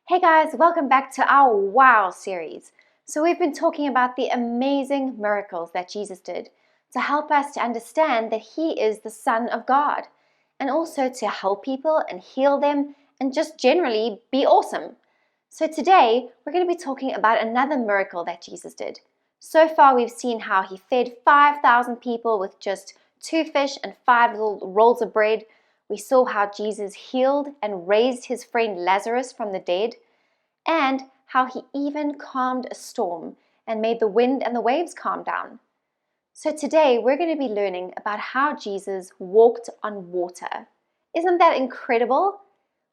Hey guys, welcome back to our Wow series. So we've been talking about the amazing miracles that Jesus did to help us to understand that He is the Son of God and also to help people and heal them and just generally be awesome. So today we're going to be talking about another miracle that Jesus did. So far we've seen how He fed 5,000 people with just 2 fish and 5 little rolls of bread. We saw how Jesus healed and raised His friend Lazarus from the dead, and how He even calmed a storm and made the wind and the waves calm down. So today we're going to be learning about how Jesus walked on water. Isn't that incredible?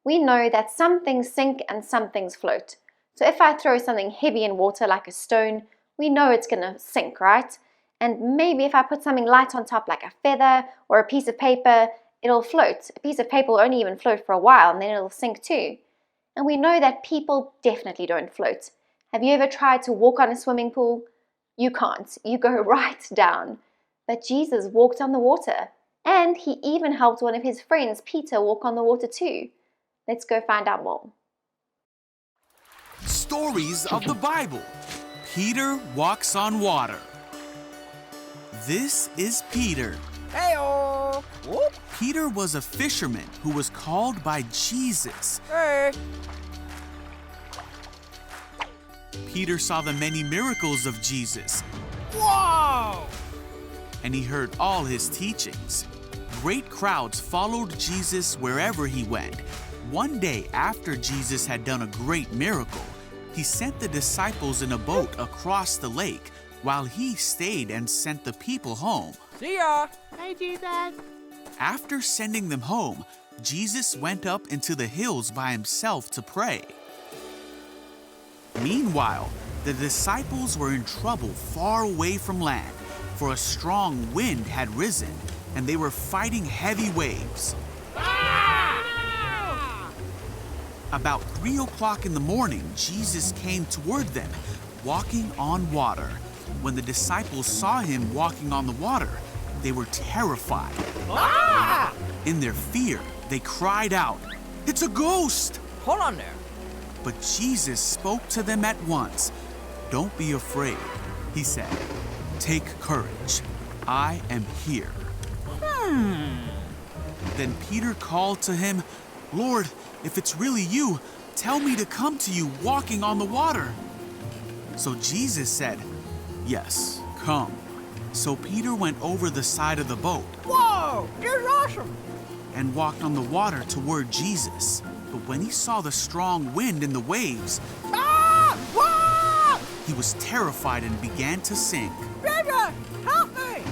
We know that some things sink and some things float. So if I throw something heavy in water like a stone, we know it's going to sink, right? And maybe if I put something light on top like a feather or a piece of paper, it'll float. A piece of paper will only even float for a while and then it'll sink too. And we know that people definitely don't float. Have you ever tried to walk on a swimming pool? You can't. You go right down. But Jesus walked on the water. And He even helped one of His friends, Peter, walk on the water too. Let's go find out more. Stories of the Bible. Peter walks on water. This is Peter. Hey-o! Whoop! Peter was a fisherman who was called by Jesus. Hey! Peter saw the many miracles of Jesus, Whoa! and he heard all His teachings. Great crowds followed Jesus wherever He went. One day after Jesus had done a great miracle, He sent the disciples in a boat across the lake while He stayed and sent the people home. See ya! Hey, Jesus! After sending them home, Jesus went up into the hills by Himself to pray. Meanwhile, the disciples were in trouble far away from land, for a strong wind had risen, and they were fighting heavy waves. Ah! About 3 o'clock in the morning, Jesus came toward them, walking on water. When the disciples saw Him walking on the water, they were terrified. Ah! In their fear, they cried out, "It's a ghost!" Hold on there. But Jesus spoke to them at once. "Don't be afraid," He said. "Take courage. I am here." Then Peter called to Him, "Lord, if it's really You, tell me to come to You walking on the water." So Jesus said, "Yes, come." So Peter went over the side of the boat Whoa! This is awesome! and walked on the water toward Jesus. But when he saw the strong wind and the waves, Ah! Whoa! he was terrified and began to sink. Jesus! Help me!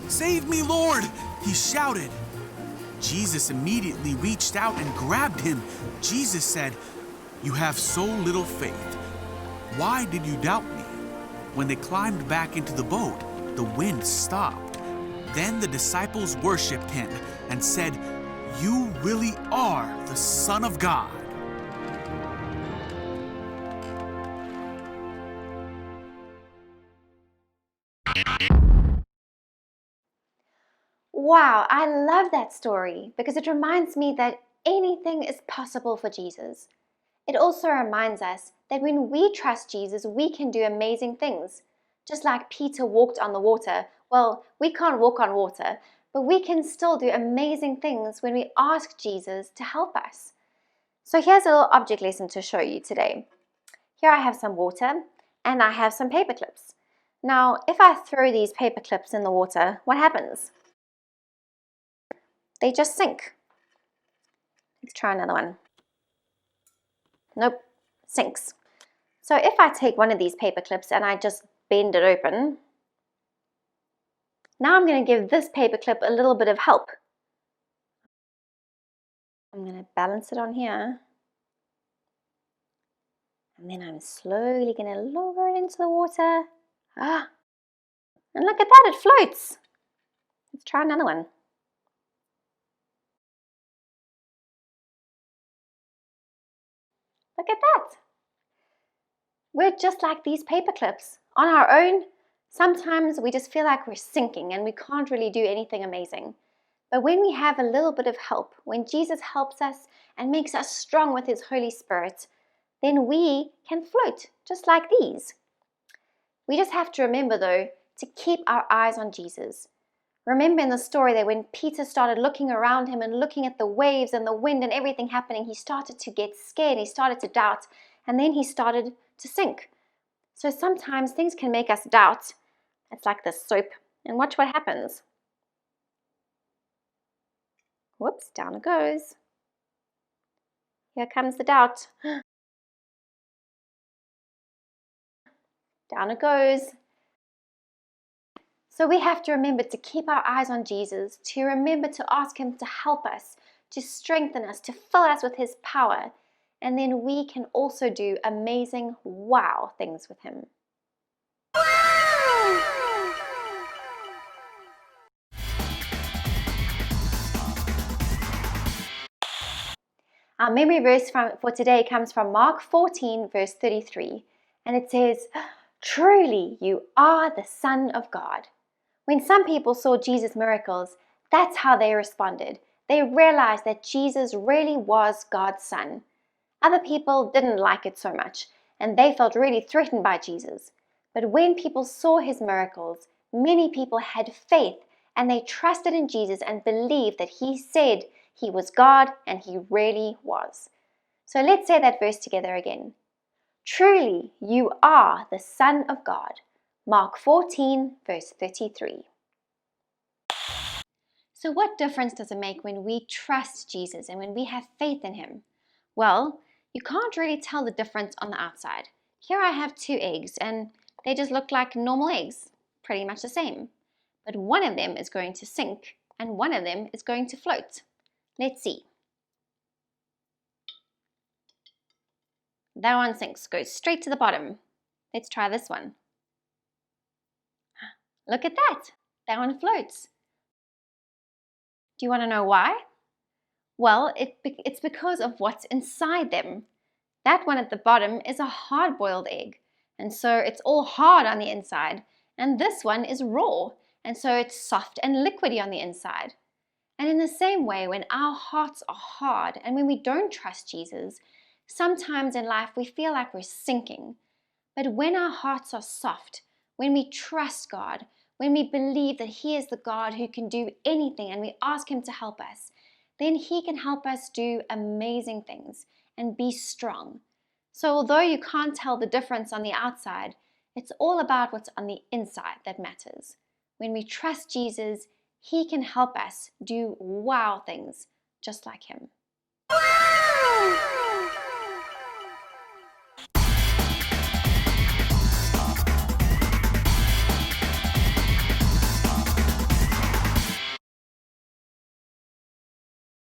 "Save me, Lord!" he shouted. Jesus immediately reached out and grabbed him. Jesus said, "You have so little faith. Why did you doubt me?" When they climbed back into the boat, the wind stopped. Then the disciples worshipped Him and said, "You really are the Son of God." Wow, I love that story because it reminds me that anything is possible for Jesus. It also reminds us that when we trust Jesus, we can do amazing things. Just like Peter walked on the water, well, we can't walk on water, but we can still do amazing things when we ask Jesus to help us. So here's a little object lesson to show you today. Here I have some water and I have some paper clips. Now, if I throw these paper clips in the water, what happens? They just sink. Let's try another one. Nope, sinks. So if I take one of these paper clips and I just bend it open, now I'm going to give this paper clip a little bit of help. I'm going to balance it on here. And then I'm slowly going to lower it into the water. And look at that, it floats. Let's try another one. Look at that. We're just like these paper clips. On our own, sometimes we just feel like we're sinking and we can't really do anything amazing. But when we have a little bit of help, when Jesus helps us and makes us strong with His Holy Spirit, then we can float just like these. We just have to remember, though, to keep our eyes on Jesus. Remember in the story that when Peter started looking around him and looking at the waves and the wind and everything happening, he started to get scared, he started to doubt, and then he started to sink. So sometimes things can make us doubt. It's like this soap, and watch what happens. Whoops, down it goes. Here comes the doubt. Down it goes. So we have to remember to keep our eyes on Jesus, to remember to ask Him to help us, to strengthen us, to fill us with His power, and then we can also do amazing wow things with Him. Our memory verse for today comes from Mark 14, verse 33, and it says, "Truly you are the Son of God." When some people saw Jesus' miracles, that's how they responded. They realized that Jesus really was God's Son. Other people didn't like it so much, and they felt really threatened by Jesus. But when people saw His miracles, many people had faith, and they trusted in Jesus and believed that He said He was God, and He really was. So let's say that verse together again. Truly, you are the Son of God. Mark 14, verse 33. So what difference does it make when we trust Jesus and when we have faith in Him? Well, you can't really tell the difference on the outside. Here I have 2 eggs, and they just look like normal eggs, pretty much the same. But one of them is going to sink, and one of them is going to float. Let's see. That one sinks, goes straight to the bottom. Let's try this one. Look at that. That one floats. Do you want to know why? Well, it's because of what's inside them. That one at the bottom is a hard-boiled egg, and so it's all hard on the inside. And this one is raw, and so it's soft and liquidy on the inside. And in the same way, when our hearts are hard and when we don't trust Jesus, sometimes in life we feel like we're sinking. But when our hearts are soft, when we trust God, when we believe that He is the God who can do anything and we ask Him to help us, then He can help us do amazing things and be strong. So although you can't tell the difference on the outside, it's all about what's on the inside that matters. When we trust Jesus, He can help us do wow things just like Him. Wow!